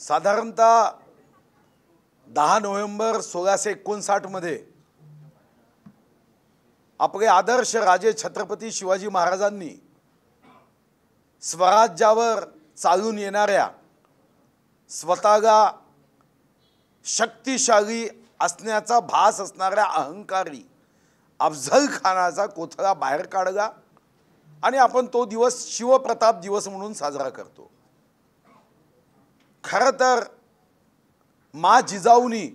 साधारणतः 10 नोव्हेंबर 1659 मध्ये आपले आदर्श राजे छत्रपती शिवाजी महाराजांनी स्वराज्यावर चालून येणाऱ्या स्वतःला शक्तिशाली असण्याचा भास असणाऱ्या अहंकारी अफझल खानाचा कोथळा बाहेर काढला आणि आपण तो दिवस शिवप्रताप दिवस म्हणून साजरा करतो। खरं तर मा जिजाऊनी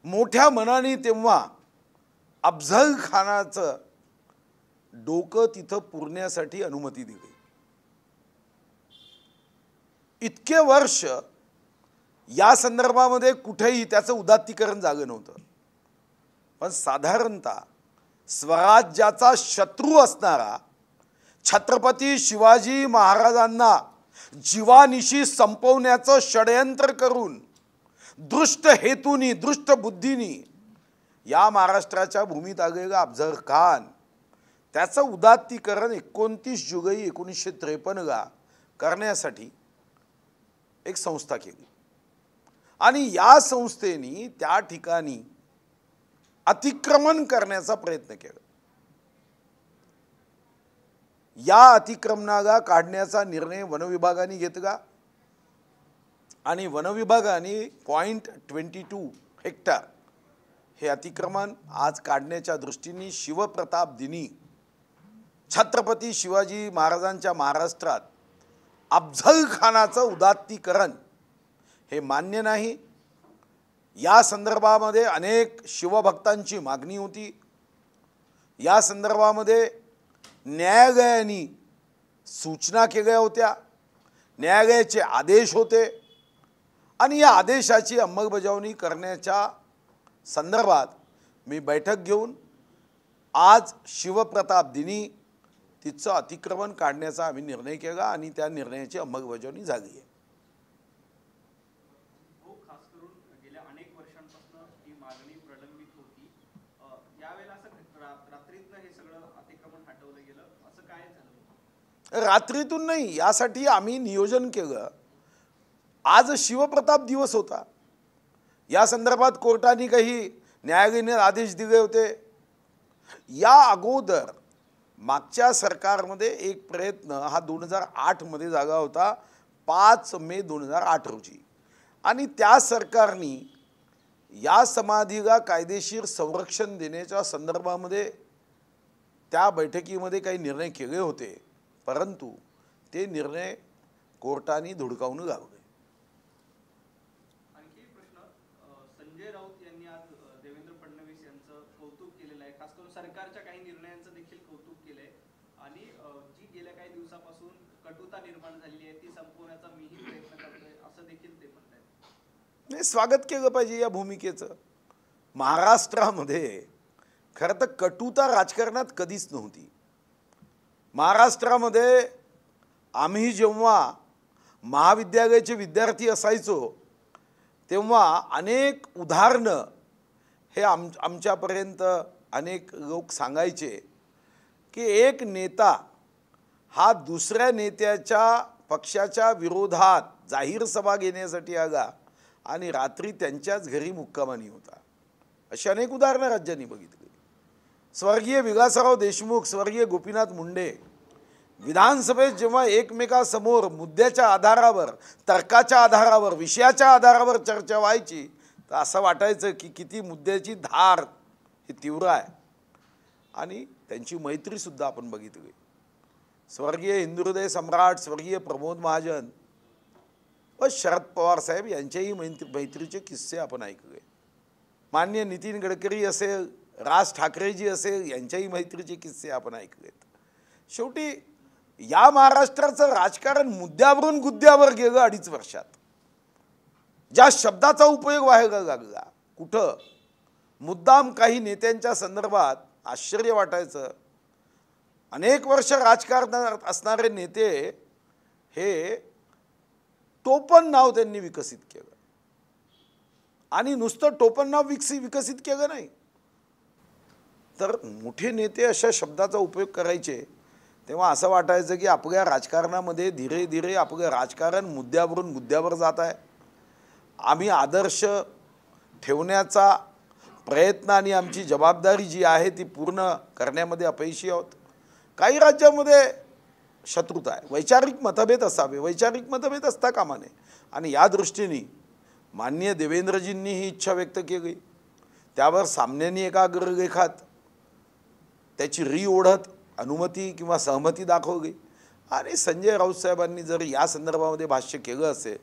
मोठ्या मनाने तेव्हा अफझल खानाचं डोकं तिथं पुरण्यासाठी अनुमती दिली। इतके वर्ष या संदर्भामध्ये कुठेही त्याचं उदात्तीकरण झालं नव्हतं, पण साधारणतः स्वराज्याचा शत्रू असणारा छत्रपती शिवाजी महाराजांना जीवानिशी संपवण्याचं षडयंत्र करून दृष्ट हेतूनी दृष्ट बुद्धीनी या महाराष्ट्राच्या भूमीत आलेला अफझल खान त्याचं उदात्तीकरण 29 जुलै 1953 करण्यासाठी एक संस्था केली आणि या संस्थेने त्या ठिकाणी अतिक्रमण करण्याचा प्रयत्न केला। या अतिक्रमणाला काढण्याचा निर्णय वन विभागाने घेतला आणि वन विभागाने 0.22 हेक्टर हे अतिक्रमण आज काढण्याच्या दृष्टीने शिवप्रताप दिनी छत्रपती शिवाजी महाराजांच्या महाराष्ट्रात अफझल खानाचं उदात्तीकरण हे मान्य नाही। या संदर्भामध्ये अनेक शिवभक्तांची मागणी होती। या संदर्भामध्ये न्यायालयाने सूचना केल्या होत्या, न्यायालयाचे आदेश होते आणि या आदेशाची अंमलबजावणी करण्याच्या संदर्भात मी बैठक घेऊन आज शिवप्रताप दिनी तिचं अतिक्रमण काढण्याचा आम्ही निर्णय केला आणि त्या निर्णयाची अंमलबजावणी झाली आहे। खास करून गेल्या अनेक वर्षांपासून ही मागणी प्रलंबित होती, यावेळेला असं रात्रीतनं हे सगळं अतिक्रमण हटवलं गेलं, असं काय झालं? रात्रीतून नाही, यासाठी आम्ही नियोजन केलं। आज शिवप्रताप दिवस होता, या संदर्भात कोर्टाने काही न्यायालयीन आदेश दिले होते। या अगोदर मागच्या सरकारमध्ये एक प्रयत्न हा 2008 मध्ये झाला होता, 5 मे 2008 रोजी, आणि त्या सरकारने या समाधीला कायदेशीर संरक्षण देण्याच्या संदर्भामध्ये त्या बैठकीमध्ये काही निर्णय केले होते, परंतु ते निर्णय कोर्टाने धुडकावून लावले। आणखी प्रश्न, संजय राऊत यांनी आज देवेंद्र फडणवीस यांचं कौतुक केलेलं आहे, खास करून सरकारच्या काही निर्णयांचं देखील कौतुक केलंय आणि जी गेल्या काही दिवसापासून कटुता निर्माण झालेली आहे ती संपवण्याचा मीही प्रयत्न करतोय असं देखील ते म्हणतात। नाही, स्वागत केलं पाहिजे या भूमिकेचं। महाराष्ट्रामध्ये खरं तर कटुता राजकारणात कधीच नव्हती। महाराष्ट्रामध्ये आम्ही जेव्हा महाविद्यालयाचे विद्यार्थी असायचो तेव्हा अनेक उदाहरणं हे आमच्यापर्यंत अनेक लोक सांगायचे की एक नेता हा दुसऱ्या नेत्याच्या पक्षाच्या विरोधात जाहीर सभा घेण्यासाठी आला आणि रात्री त्यांच्याच घरी मुक्कामानी होता। अशी अनेक उदाहरणं राज्यांनी बघितली। स्वर्गीय विलासराव देशमुख, स्वर्गीय गोपीनाथ मुंडे विधानसभेत जेव्हा एकमेकांसमोर मुद्द्याच्या आधारावर, तर्काच्या आधारावर, विषयाच्या आधारावर चर्चा व्हायची तर असं वाटायचं की किती मुद्द्याची धार ही तीव्र आहे, आणि त्यांची मैत्रीसुद्धा आपण बघितली। स्वर्गीय हिंदुहृदय सम्राट स्वर्गीय प्रमोद महाजन व शरद पवार साहेब यांच्याही मैत्रीचे किस्से आपण ऐकले। माननीय नितीन गडकरी असेल, राज ठाकरेजी असेल, यांच्याही मैत्रीचे किस्से आपण ऐकलेत। शेवटी या महाराष्ट्राचं राजकारण मुद्द्यावरून गुद्द्यावर गेलं 2.5 वर्षात। ज्या शब्दाचा उपयोग व्हायला लागला, कुठं मुद्दाम काही नेत्यांच्या संदर्भात आश्चर्य वाटायचं। अनेक वर्ष राजकारणात असणारे नेते हे टोपण नाव त्यांनी विकसित केलं, आणि नुसतं टोपण नाव विकसित केलं नाही तर मोठे नेते अशा शब्दाचा उपयोग करायचे तेव्हा असं वाटायचं की आपल्या राजकारणामध्ये धीरे धीरे आपलं राजकारण मुद्द्यावरून मुद्द्यावर जात आहे. आम्ही आदर्श ठेवण्याचा प्रयत्न आणि आमची जबाबदारी जी आहे ती पूर्ण करण्यामध्ये अपयशी आहोत. काही राज्यामध्ये शत्रुता आहे, वैचारिक मतभेद असावे, वैचारिक मतभेद असता कामा नये. आणि या दृष्टीने माननीय देवेंद्रजींनी ही इच्छा व्यक्त केली, त्यावर सामन्यांनी एका अग्रलेखात त्याची ओढत अनुमती किंवा सहमती दाखवली. आणि संजय राऊत साहेबांनी जर या संदर्भामध्ये भाष्य केलं असेल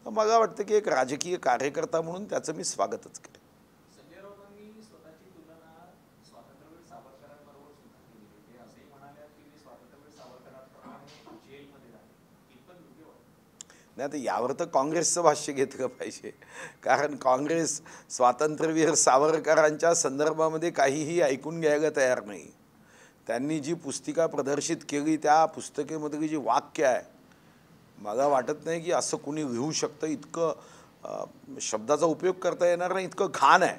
तर मला वाटतं की एक राजकीय कार्यकर्ता म्हणून त्याचं मी स्वागतच करेन. संजय राऊतांनी स्वतःची तुलना स्वातंत्र्यवीर सावरकरांबरोबर सुद्धा केली. ते असेही म्हणाले की मी स्वातंत्र्यवीर सावरकरांप्रमाणे जेलमध्ये राहिले. इतपत योग्य वाटतं नाही, तर यावर तर काँग्रेसचं भाष्य घेतलं पाहिजे, कारण काँग्रेस स्वातंत्र्यवीर सावरकरांच्या संदर्भामध्ये काहीही ऐकून घ्यायला तयार नाही. त्यांनी जी पुस्तिका प्रदर्शित केली त्या पुस्तिकेमधली जी वाक्य आहे, मला वाटत नाही की असं कुणी लिहू शकतं. इतकं शब्दाचा उपयोग करता येणार नाही, इतकं घाण आहे.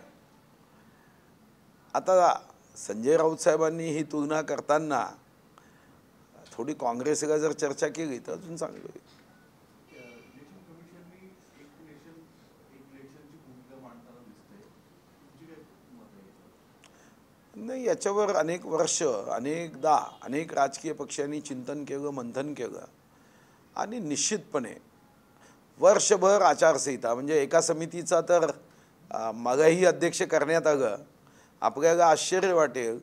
आता संजय राऊत साहेबांनी ही तुलना करताना थोडी काँग्रेसला जर चर्चा केली तर अजून चांगलं होईल. नाही, याच्यावर अनेक वर्ष अनेकदा अनेक राजकीय पक्षांनी चिंतन केलं, मंथन केलं आणि निश्चितपणे वर्षभर आचारसंहिता म्हणजे एका समितीचा तर मलाही अध्यक्ष करण्यात आलं. आपल्याला आश्चर्य वाटेल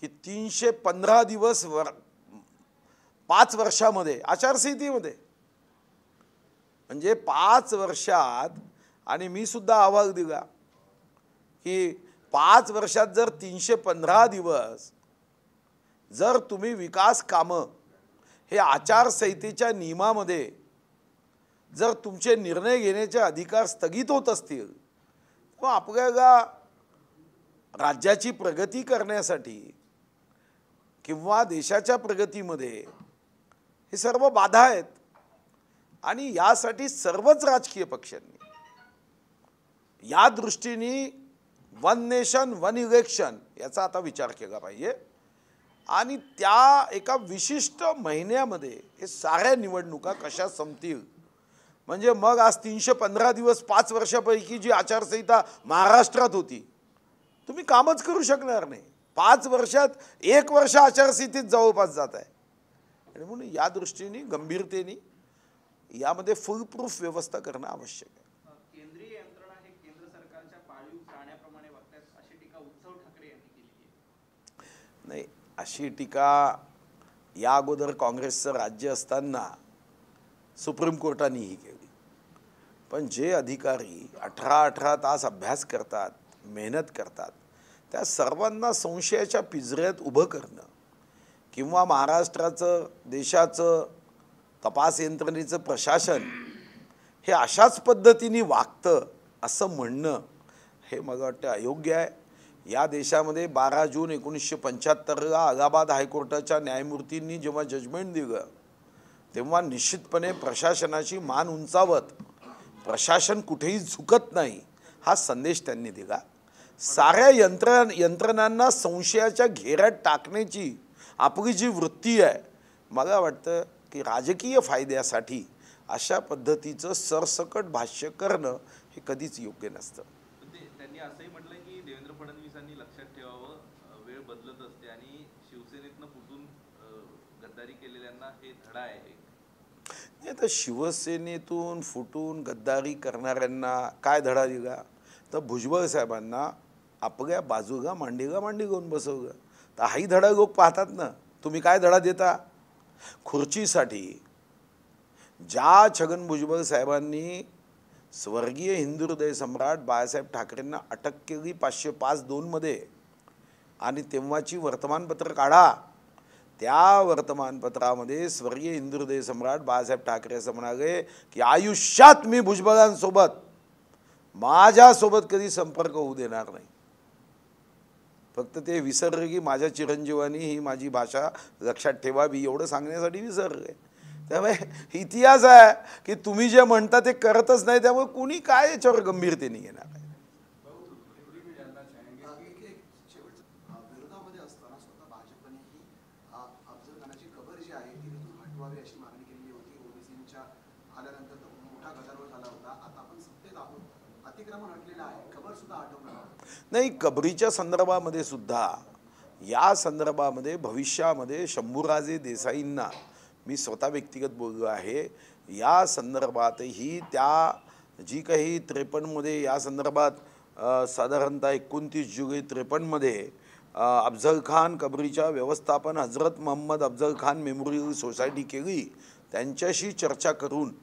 की 315 दिवस 5 वर्षामध्ये आचारसंहितेमध्ये, म्हणजे 5 वर्षात. आणि मी सुद्धा अहवाल दिला की 5 वर्षात जर 315 दिवस जर तुम्ही विकास कामं हे आचारसंहितेच्या नियमामध्ये जर तुमचे निर्णय घेण्याचे अधिकार स्थगित होत असतील तर आपल्याला राज्याची प्रगती करण्यासाठी किंवा देशाच्या प्रगतीमध्ये हे सर्व बाधा आहेत. आणि यासाठी सर्वच राजकीय पक्षांनी या दृष्टीने वन नेशन वन इलेक्शन याचा आता विचार केला पाहिजे. आणि त्या एका विशिष्ट महिन्यामध्ये हे साऱ्या निवडणुका कशा संपतील, म्हणजे मग आज 315 दिवस 5 वर्षापैकी जी आचारसंहिता महाराष्ट्रात होती तुम्ही कामच करू शकणार नाही. 5 वर्षात 1 वर्ष आचारसंहितेत जवळपास जात आहे. आणि म्हणून या दृष्टीने गंभीरतेने यामध्ये फुल प्रूफ व्यवस्था करणं आवश्यक आहे. केंद्रीय यंत्रणा हे केंद्र सरकारच्या पाळीव प्राण्याप्रमाणे वागतात अशी टीका उद्धव ठाकरे यांनी केली आहे. नाही, अशी टीका या अगोदर काँग्रेसचं राज्य असताना सुप्रीम कोर्टानेही केली. पण जे अधिकारी 18 तास अभ्यास करतात, मेहनत करतात, त्या सर्वांना संशयाच्या पिंजऱ्यात उभं करणं किंवा महाराष्ट्राचं देशाचं तपास यंत्रणेचं प्रशासन हे अशाच पद्धतीने वागतं असं म्हणणं हे मला वाटतं अयोग्य आहे. या देशामध्ये 12 जून 1975ला अलाहाबाद हायकोर्टाच्या न्यायमूर्तींनी जेव्हा जजमेंट दिलं तेव्हा निश्चितपणे प्रशासनाची मान उंचावत प्रशासन कुठेही झुकत नाही हा संदेश त्यांनी दिला. साऱ्या यंत्रणांना संशयाच्या घेऱ्यात टाकण्याची आपली जी वृत्ती आहे, मला वाटतं की राजकीय फायद्यासाठी अशा पद्धतीचं सरसकट भाष्य करणं हे कधीच योग्य नसतं. त्यांनी असंही म्हटलं की देवेंद्र फडणवीसांनी लक्षात ठेवावं, वेळ बदलत असते आणि शिवसेनेतनं फुटून गद्दारी केलेल्यांना हे धडा आहे. तर शिवसेनेतून फुटून गद्दारी करणाऱ्यांना काय धडा दिला, तर भुजबळ साहेबांना आपल्या बाजूला मांडीला मांडी घेऊन बसवलं. तर हाही धडा लोक पाहतात ना. तुम्ही काय धडा देता? खुर्चीसाठी ज्या छगन भुजबळ साहेबांनी स्वर्गीय हिंदू हृदय सम्राट बाळासाहेब ठाकरेंना अटक केली 505(2) मध्ये, आणि तेव्हाची वर्तमानपत्र काढा, त्या वर्तमानपत्रामध्ये स्वर्गीय हिंदू हृदय सम्राट बाळासाहेब ठाकरे असं म्हणाले की आयुष्यात मी भुजबळांसोबत माझ्यासोबत कधी संपर्क होऊ देणार नाही. फक्त ते विसरले की माझ्या चिरंजीवानी ही माझी भाषा लक्षात ठेवावी एवढं सांगण्यासाठी विसरले. त्यामुळे इतिहास आहे की तुम्ही जे म्हणता ते करतच नाही, त्यामुळे कुणी काय याच्यावर गंभीरतेने घेणार आहे. विरोधामध्ये असताना स्वतः भाजपने ही अफजल खानाची खबर जी नाही, कबरीच्या संदर्भामध्ये सुद्धा या संदर्भामध्ये भविष्यामध्ये शंभूराजे देसाईंना मी स्वतः व्यक्तिगत बोललो आहे. या संदर्भातही त्या जी काही 53मध्ये या संदर्भात साधारणतः 29 जुलै 53मध्ये अफजल खान कबरीच्या व्यवस्थापन हजरत मोहम्मद अफजल खान मेमोरियल सोसायटी केली. त्यांच्याशी चर्चा करून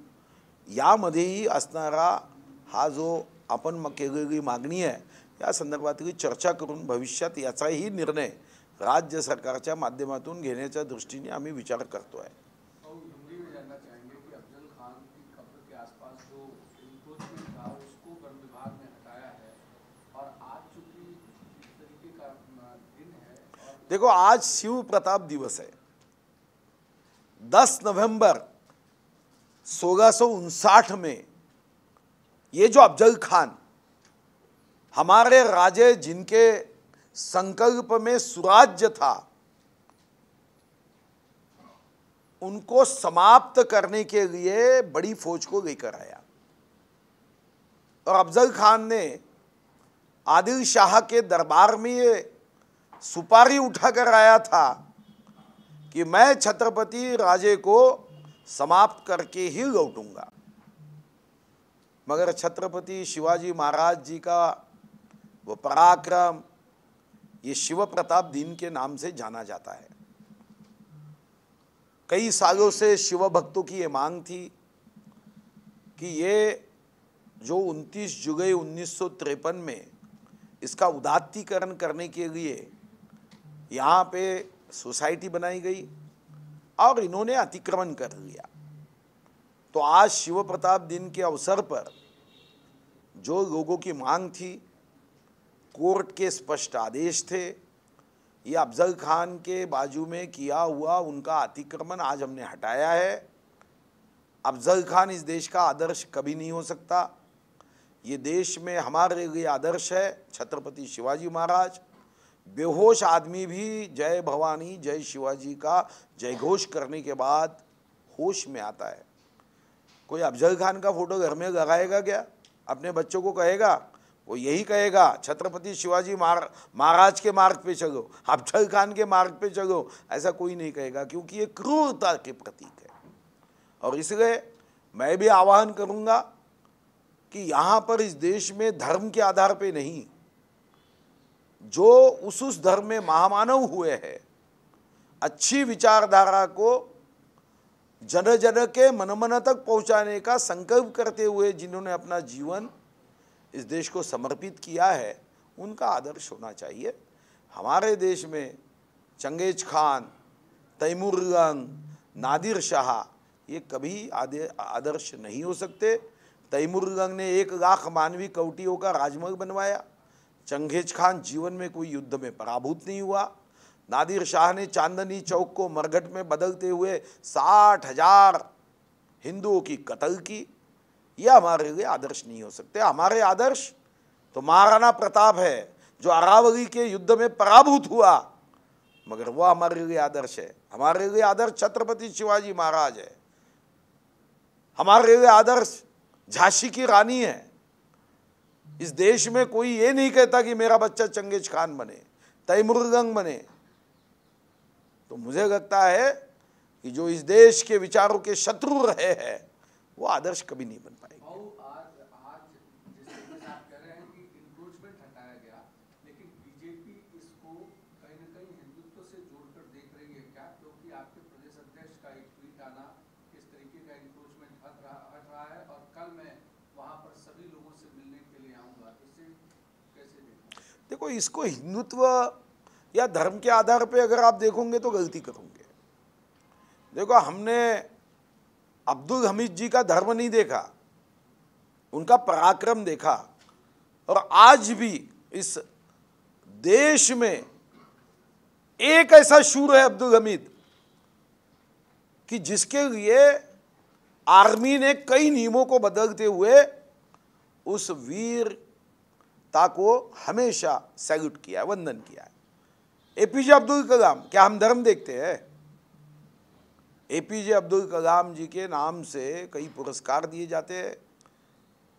यामध्येही असणारा हा जो आपण केलेली मागणी आहे या संदर्भातली चर्चा करून भविष्यात याचाही निर्णय राज्य सरकारच्या माध्यमातून घेण्याच्या दृष्टीने आम्ही विचार करतो आहे. देखो, आज शिव प्रताप दिवस है. 10 नवंबर 1659 में ये जो अफजल खान हमारे राजे जिनके संकल्प में सुराज्य था उनको समाप्त करने के लिए बड़ी फौज को लेकर आया और अफजल खान ने आदिल शाह के दरबार में ये सुपारी उठाकर आया था कि मैं छत्रपति राजे को समाप्त करके ही लौटूंगा. मगर छत्रपति शिवाजी महाराज जी का वो पराक्रम ये शिव प्रताप दिन के नाम से जाना जाता है. कई सालों से शिव भक्तों की ये मांग थी कि ये जो 29 जुलाई 1953 में इसका उदात्तीकरण करने के लिए यहाँ पे सोसाइटी बनाई गई और इन्होंने अतिक्रमण कर लिया. तो आज शिव प्रताप दिन के अवसर पर जो लोगों की मांग थी, कोर्ट के स्पष्ट आदेश थे, ये अफजल खान के बाजू में किया हुआ उनका अतिक्रमण आज हमने हटाया है. अफजल खान इस देश का आदर्श कभी नहीं हो सकता. ये देश में हमारे लिए आदर्श है छत्रपति शिवाजी महाराज. बेहोश आदमी भी जय भवानी जय शिवाजी का जयघोष करने के बाद होश में आता है. कोई अफजल खान का फोटो घर में लगाएगा क्या? अपने बच्चों को कहेगा? वो यही कहेगा छत्रपति शिवाजी महाराज के मार्ग पे चलो, अफजल खान के मार्ग पे चलो, ऐसा कोई नहीं कहेगा, क्योंकि ये क्रूरता के प्रतीक है. और इसलिए मैं भी आह्वान करूंगा कि यहाँ पर इस देश में धर्म के आधार पे नहीं, जो उस धर्म में महामानव हुए हैं, अच्छी विचारधारा को जन जन के मन मन तक पहुँचाने का संकल्प करते हुए जिन्होंने अपना जीवन इस देश को समर्पित किया है, उनका आदर्श होना चाहिए. हमारे देश में चंगेज खान, तैमूरलंग, नादिर शाह ये कभी आदर्श नहीं हो सकते. तैमूरलंग ने 1 लाख मानवी कौटियों का राजमहल बनवाया. चंगेज खान जीवन में कोई युद्ध में पराभूत नहीं हुआ. नादिर शाह ने चांदनी चौक को मरघट में बदलते हुए 60,000 हिंदुओं की कत्ल की. यह हमारे लिए आदर्श नहीं हो सकते. हमारे आदर्श तो महाराणा प्रताप है जो अरावली के युद्ध में पराभूत हुआ, मगर वह हमारे लिए आदर्श है. हमारे लिए आदर्श छत्रपति शिवाजी महाराज है. हमारे लिए आदर्श झांसी की रानी है. इस देश में कोई ये नहीं कहता कि मेरा बच्चा चंगेज खान बने, तैमूरलंग बने. तो मुझे लगता है कि जो इस देश के विचारों के शत्रु रहे हैं वो आदर्श कभी नहीं बन पाएंगे. आज जिस तरीके से आप कह रहे हैं कि इंक्रोचमेंट हटाया गया, लेकिन बीजेपी इसको कहीं न कहीं हिंदुत्व से जोड़कर देख रही है क्या? क्योंकि आपके प्रदेश अध्यक्ष का एक ट्वीट आना किस तरीके का इंक्रोचमेंट हट रहा है, और कल मैं वहां पर सभी लोगों से मिलने के लिए आऊंगा. इसे कैसे देखा? देखो, इसको हिंदुत्व या धर्म के आधार पे अगर आप देखोगे तो गलती करोगे. देखो, हमने अब्दुल हमीद जी का धर्म नहीं देखा, उनका पराक्रम देखा. और आज भी इस देश में एक ऐसा शूर है अब्दुल हमीद कि जिसके लिए आर्मी ने कई नियमों को बदलते हुए उस वीरता को हमेशा सैल्यूट किया है, वंदन किया है. एपीजे अब्दुल कलाम, क्या हम धर्म देखते हैं? एपीजे अब्दुल कलाम जी के नाम से कई पुरस्कार दिए जाते हैं.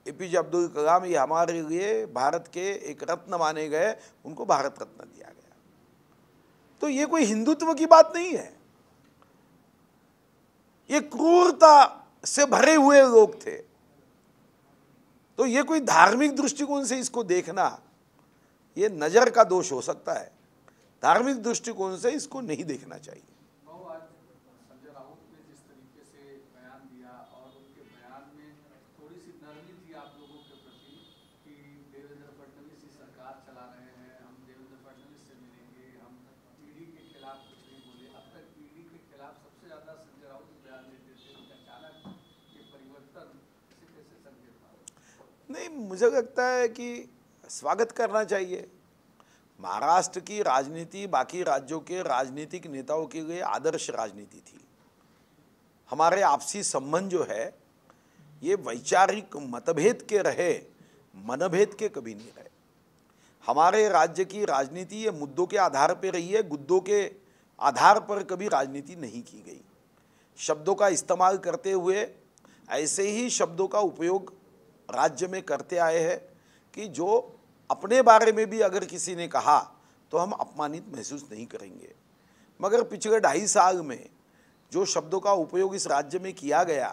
एपीजे अब्दुल कलाम ये हमारे लिए भारत के एक रत्न माने गए, उनको भारत रत्न दिया गया। तो ये कोई हिंदुत्व की बात नहीं है, ये क्रूरता से भरे हुए लोग थे। तो ये कोई धार्मिक दृष्टिकोण से इसको देखना, ये नज़र का दोष हो सकता है, धार्मिक दृष्टिकोण से इसको नहीं देखना चाहिए। आज संजय राउत ने जिस तरीके से बयान दिया और उनके बयान में थोड़ी सी नरमी थी आप लोगों के प्रति कि देवेंद्र फडणवीस ही सरकार चला रहे हैं, हम देवेंद्र फडणवीस से मिलेंगे, हम ईडी के खिलाफ कुछ नहीं बोले। अब तक ईडी के खिलाफ सबसे ज्यादा संजय राउत बयान देते थे, उनका अचानक ये परिवर्तन से कैसे संकेत था? नहीं, मुझे लगता है कि स्वागत करना चाहिए। महाराष्ट्र की राजनीति बाकी राज्यों के राजनीतिक नेताओं के लिए आदर्श राजनीति थी। हमारे आपसी संबंध जो है ये वैचारिक मतभेद के रहे, मनभेद के कभी नहीं रहे। हमारे राज्य की राजनीति ये मुद्दों के आधार पर रही है, गुद्दों के आधार पर कभी राजनीति नहीं की गई। शब्दों का इस्तेमाल करते हुए ऐसे ही शब्दों का उपयोग राज्य में करते आए हैं कि जो अपने बारे में भी अगर किसी ने कहा तो हम अपमानित महसूस नहीं करेंगे। मगर पिछले 2.5 साल में जो शब्दों का उपयोग इस राज्य में किया गया,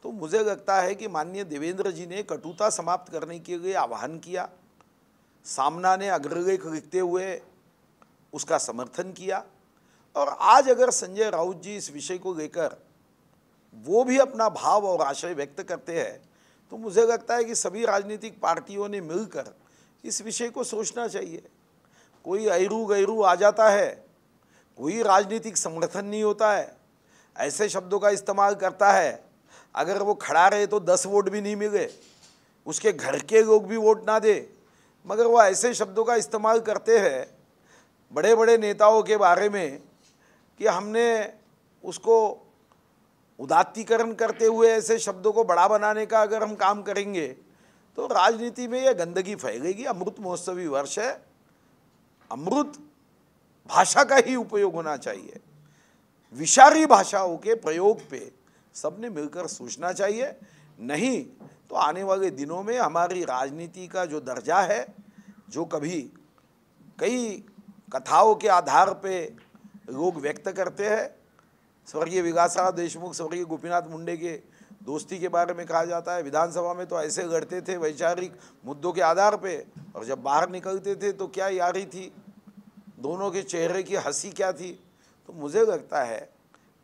तो मुझे लगता है कि माननीय देवेंद्र जी ने कटुता समाप्त करने के लिए आह्वान किया, सामना ने अग्रलेख लिखते हुए उसका समर्थन किया। और आज अगर संजय राउत जी इस विषय को लेकर वो भी अपना भाव और आशय व्यक्त करते हैं, तो मुझे लगता है कि सभी राजनीतिक पार्टियों ने मिलकर इस विषय को सोचना चाहिए। कोई ऐरू गैरू आ जाता है, कोई राजनीतिक समर्थन नहीं होता है, ऐसे शब्दों का इस्तेमाल करता है। अगर वो खड़ा रहे तो 10 वोट भी नहीं मिले, उसके घर के लोग भी वोट ना दे, मगर वो ऐसे शब्दों का इस्तेमाल करते हैं बड़े बड़े नेताओं के बारे में कि हमने उसको उदात्तीकरण करते हुए ऐसे शब्दों को बड़ा बनाने का अगर हम काम करेंगे तो राजनीति में यह गंदगी फैलेगी। अमृत महोत्सवी वर्ष है, अमृत भाषा का ही उपयोग होना चाहिए। विषारी भाषाओं के प्रयोग पे सबने मिलकर सोचना चाहिए, नहीं तो आने वाले दिनों में हमारी राजनीति का जो दर्जा है, जो कभी कई कथाओं के आधार पे लोग व्यक्त करते हैं, स्वर्गीय विकासराव देशमुख, स्वर्गीय गोपीनाथ मुंडे के दोस्ती के बारे में कहा जाता है, विधानसभा में तो ऐसे लड़ते थे वैचारिक मुद्दों के आधार पे, और जब बाहर निकलते थे तो क्या यारी थी, दोनों के चेहरे की हंसी क्या थी। तो मुझे लगता है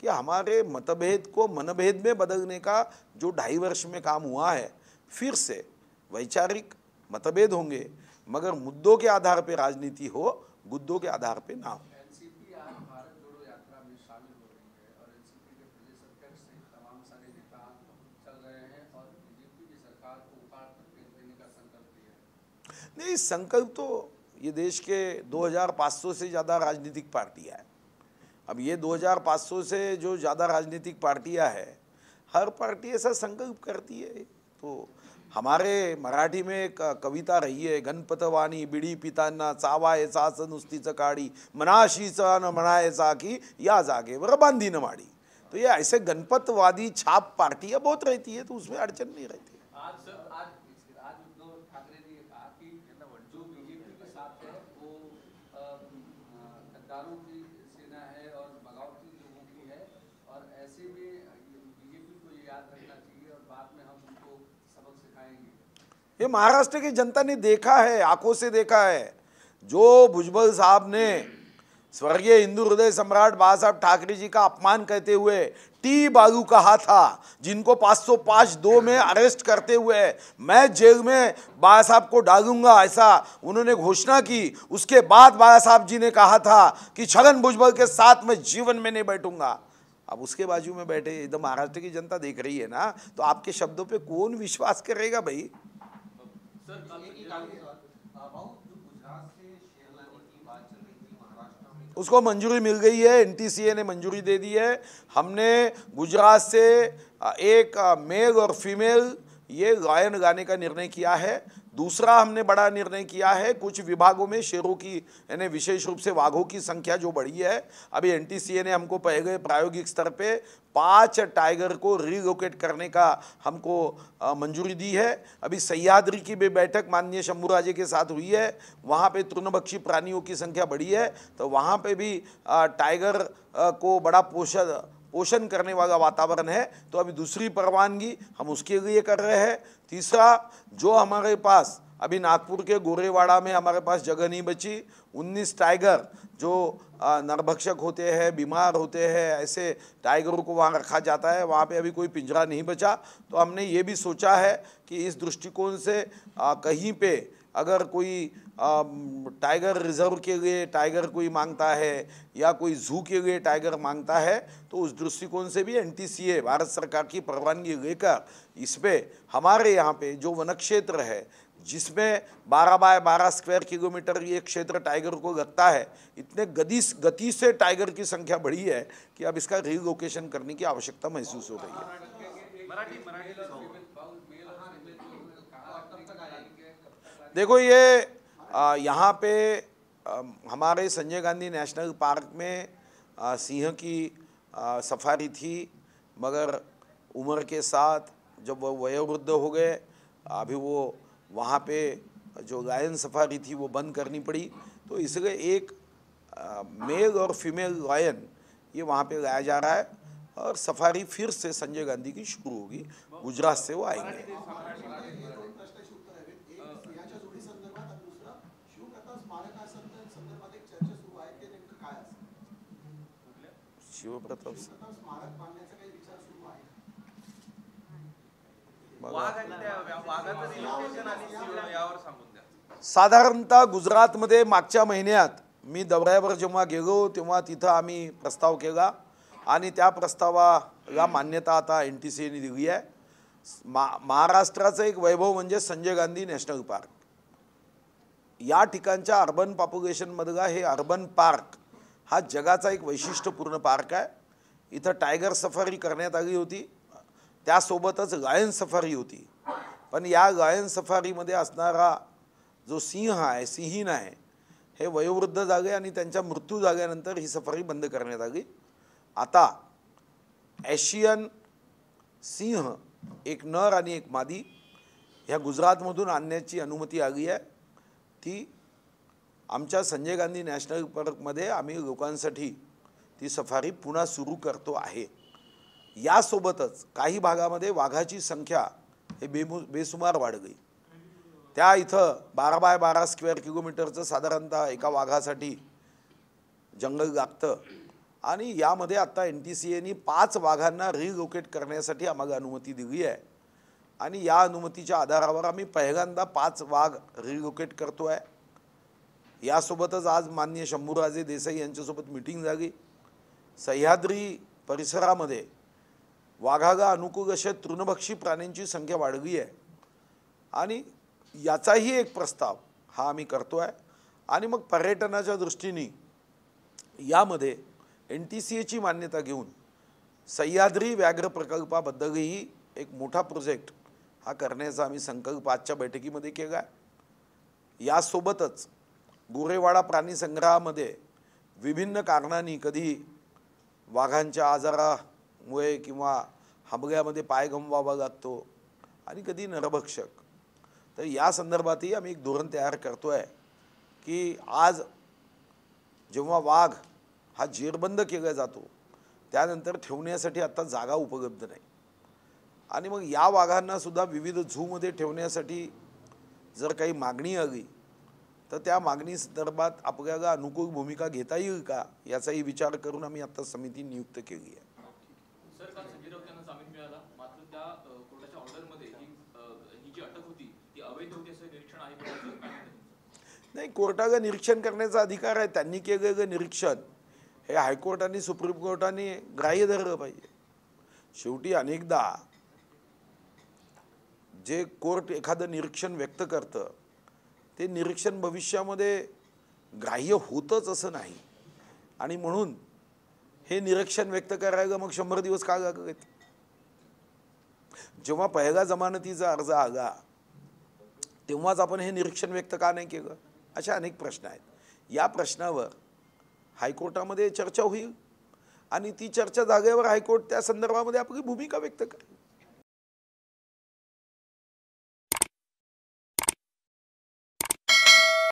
कि हमारे मतभेद को मनभेद में बदलने का जो 2.5 वर्ष में काम हुआ है, फिर से वैचारिक मतभेद होंगे मगर मुद्दों के आधार पर राजनीति हो, गुद्दों के आधार पर ना हो। एनसीपी आज भारत जोड़ो यात्रा में शामिल हो रही है और एनसीपी के प्रदेश अध्यक्ष सहित तमाम सारे नेता चल रहे हैं और बीजेपी की सरकार को उखाड़ कर फेंक देने का संकल्प लिया है। नहीं, संकल्प तो ये देश के 2500 से ज़्यादा राजनीतिक पार्टियाँ हैं। अब ये 2500 से जो ज़्यादा राजनीतिक पार्टियाँ हैं, हर पार्टी ऐसा संकल्प करती है। तो हमारे मराठी में एक कविता रही है, गणपतवाणी बिडी पितांना चावायचा नुसतीचं काडी मनाशीचा न म्हणायचा की या जागेवर बांधी न माडी। तो ये ऐसे गणपतवादी छाप पार्टियाँ बहुत रहती है, तो उसमें अड़चन नहीं रहती। आज उद्धव ठाकरे ने कहा कि जो बीजेपी के साथ है वो गद्दारों की सेना है और बगावती लोगों की है, और ऐसे में बीजेपी को ये याद रखना चाहिए और बाद में हम उनको सबक सिखाएंगे। ये महाराष्ट्र की जनता ने देखा है, आंखों से देखा है। जो भुजबल साहब ने स्वर्गीय हिंदू हृदय सम्राट बाला साहब ठाकरे जी का अपमान कहते हुए टी बालू कहा था, जिनको 505(2) में अरेस्ट करते हुए मैं जेल में बाला साहब को डालूंगा, ऐसा उन्होंने घोषणा की। उसके बाद बाला साहब जी ने कहा था कि छगन भुजबल के साथ मैं जीवन में नहीं बैठूंगा। अब उसके बाजू में बैठे एकदम महाराष्ट्र की जनता देख रही है ना, तो आपके शब्दों पे कौन विश्वास करेगा भाई। उसको मंजूरी मिल गई है, एनटीसीए ने मंजूरी दे दी है। हमने गुजरात से एक मेल और फीमेल ये गायन गाने का निर्णय किया है। दूसरा हमने बड़ा निर्णय किया है, कुछ विभागों में शेरों की यानी विशेष रूप से वाघों की संख्या जो बढ़ी है, अभी एनटीसीए ने हमको पहले प्रायोगिक स्तर पे 5 टाइगर को रिलोकेट करने का हमको मंजूरी दी है। अभी सह्याद्री की भी बैठक माननीय शंभूराजे के साथ हुई है, वहाँ पे तृणभक्षी प्राणियों की संख्या बढ़ी है, तो वहाँ पे भी टाइगर को बड़ा पोषण करने वाला वातावरण है। तो अभी दूसरी परवानगी हम उसके लिए कर रहे हैं। तीसरा, जो हमारे पास अभी नागपुर के गोरेवाड़ा में हमारे पास जगह नहीं बची, 19 टाइगर जो नरभक्षक होते हैं, बीमार होते हैं, ऐसे टाइगरों को वहाँ रखा जाता है, वहाँ पे अभी कोई पिंजरा नहीं बचा। तो हमने ये भी सोचा है कि इस दृष्टिकोण से कहीं पे अगर कोई टाइगर रिजर्व के लिए टाइगर कोई मांगता है या कोई जू के लिए टाइगर मांगता है, तो उस दृष्टिकोण से भी एनटीसीए भारत सरकार की परवानगी लेकर इस पे हमारे यहाँ पे जो वन क्षेत्र है जिसमें 12 बाय 12 स्क्वायर किलोमीटर ये क्षेत्र टाइगर को लगता है, इतने गति से टाइगर की संख्या बढ़ी है कि अब इसका रिलोकेशन करने की आवश्यकता महसूस हो रही है। देखो ये यहाँ पे हमारे संजय गांधी नेशनल पार्क में सिंह की सफारी थी, मगर उम्र के साथ जब वो वयोवृद्ध हो गए, अभी वो वहाँ पे जो लायन सफारी थी वो बंद करनी पड़ी। तो इसलिए एक मेल और फीमेल लायन ये वहाँ पे लाया जा रहा है और सफारी फिर से संजय गांधी की शुरू होगी। गुजरात से वो आएंगे। शिवप्रताप साधारणतः गुजरातमध्ये मागच्या महिन्यात मी दौऱ्यावर जेव्हा गेलो तेव्हा तिथं आम्ही प्रस्ताव केला आणि त्या प्रस्तावाला मान्यता आता एनटीसीने दिली आहे। महाराष्ट्राचं एक वैभव म्हणजे संजय गांधी नॅशनल पार्क। या ठिकाणच्या अर्बन पॉप्युलेशनमधला हे अर्बन पार्क हा जगाचा एक वैशिष्ट्यपूर्ण पार्क आहे। इथं टायगर सफारी करण्यात आली होती, त्यासोबतच लायन सफारी होती, पण या लायन सफारीमध्ये असणारा जो सिंह आहे, सिंहीण आहे, हे वयोवृद्ध झाले आणि त्यांच्या मृत्यू झाल्यानंतर ही सफारी बंद करण्यात आली। आता एशियन सिंह एक नर आणि एक मादी ह्या गुजरातमधून आणण्याची अनुमती आली आहे। ती आमच्या संजय गांधी नॅशनल पार्कमध्ये आम्ही लोकांसाठी ती सफारी पुन्हा सुरू करतो आहे। यासोबतच काही भागामध्ये वाघाची संख्या हे बेसुमार वाढली। त्या इथं 12 बाय 12 स्क्वेअर किलोमीटरचं साधारणतः एका वाघासाठी जंगल लागतं आणि यामध्ये आता एनटीसीएने 5 वाघांना रिलोकेट करण्यासाठी आम्हाला अनुमती दिली आहे आणि या अनुमतीच्या आधारावर आम्ही पहिल्यांदा 5 वाघ रिलोकेट करतो आहे। यासोबतच आज माननीय शंभूराजे देसाई यांच्यासोबत मीटिंग झाली। सह्याद्री परिसरामध्ये वाघाला अनुकूल अशा तृणभक्षी प्राण्यांची संख्या वाढली आहे आणि याचाही एक प्रस्ताव हा आम्ही करतो आहे। आणि मग पर्यटनाच्या दृष्टीने यामध्ये एनटीसीएची मान्यता घेऊन सह्याद्री व्याघ्र प्रकल्पाबद्दलही एक मोठा प्रोजेक्ट हा करण्याचा आम्ही संकल्प आजच्या बैठकीमध्ये केला आहे। यासोबतच गोरेवाडा प्राणी संग्रहामध्ये विभिन्न कारणांनी कधी वाघांच्या आजारामुळे किंवा हमल्यामध्ये पाय गमवावा लागतो आणि कधी नरभक्षक, तर या संदर्भातही आम्ही एक धोरण तयार करतो आहे की आज जेव्हा वाघ हा जेरबंद केला जातो त्यानंतर ठेवण्यासाठी आता जागा उपलब्ध नाही आणि मग या वाघांना सुद्धा विविध झूमध्ये ठेवण्यासाठी जर काही मागणी आली तर त्या मागणी संदर्भात आपल्याला अनुकूल भूमिका घेता येईल का याचाही विचार करून आम्ही आता समिती नियुक्त केली आहे। सर, काल संजय राऊत यांना जामीन मिळाला, मात्र त्या कोर्टाच्या ऑर्डरमध्ये ही जी अटक होती ती अवैध होती असं निरीक्षण आहे। नाही, कोर्टाला निरीक्षण करण्याचा अधिकार आहे। त्यांनी केलेलं निरीक्षण हे हायकोर्ट आणि सुप्रीम कोर्टाने ग्राह्य धरलं पाहिजे। शेवटी अनेकदा जे कोर्ट एखादं निरीक्षण व्यक्त करतं ते निरीक्षण भविष्यामध्ये ग्राह्य होतच असं नाही आणि म्हणून हे निरीक्षण व्यक्त करायला मग 100 दिवस का लागत। जेव्हा पहिला जमानतीचा अर्ज आला तेव्हाच आपण हे निरीक्षण व्यक्त का नाही केलं, अशा अनेक प्रश्न आहेत. या प्रश्नावर हायकोर्टामध्ये चर्चा होईल आणि ती चर्चा जागेवर हायकोर्ट त्या संदर्भामध्ये आपली भूमिका व्यक्त करेल.